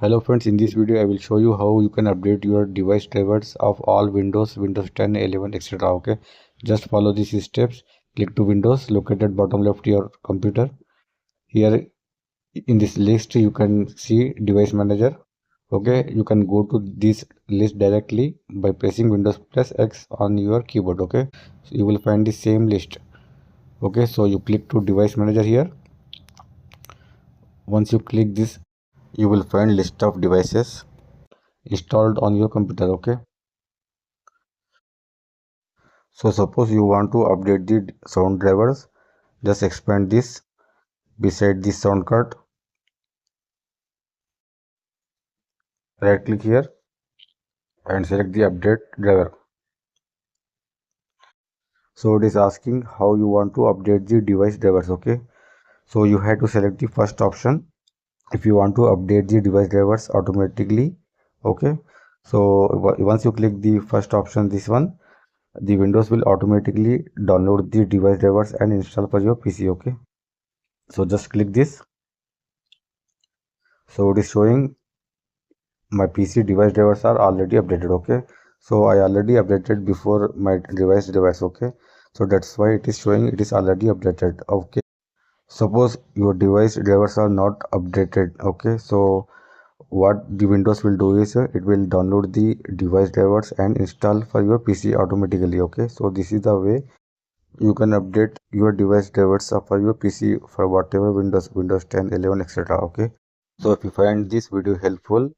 Hello friends, in this video I will show you how you can update your device drivers of all Windows 10, 11, etc. Okay, just follow these steps. Click to Windows located bottom left your computer. Here in this list you can see device manager. Okay, you can go to this list directly by pressing Windows plus X on your keyboard. Okay, so you will find the same list. Okay, so you click to device manager here. Once you click this, you will find list of devices installed on your computer. Okay, so suppose you want to update the sound drivers, just expand this beside this sound card, right click here and select the update driver. So it is asking how you want to update the device drivers. Okay, so you have to select the first option if you want to update the device drivers automatically. Okay, so once you click the first option, this one, the Windows will automatically download the device drivers and install for your PC. Okay, so just click this. So it is showing my PC device drivers are already updated. Okay, so I already updated before my device. Okay, so that's why it is showing it is already updated. Okay, suppose your device drivers are not updated. Okay, so what the Windows will do is it will download the device drivers and install for your PC automatically. Okay, so this is the way you can update your device drivers for your PC for whatever Windows 10, 11, etc. Okay, so if you find this video helpful,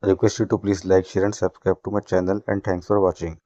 I request you to please like, share and subscribe to my channel, and thanks for watching.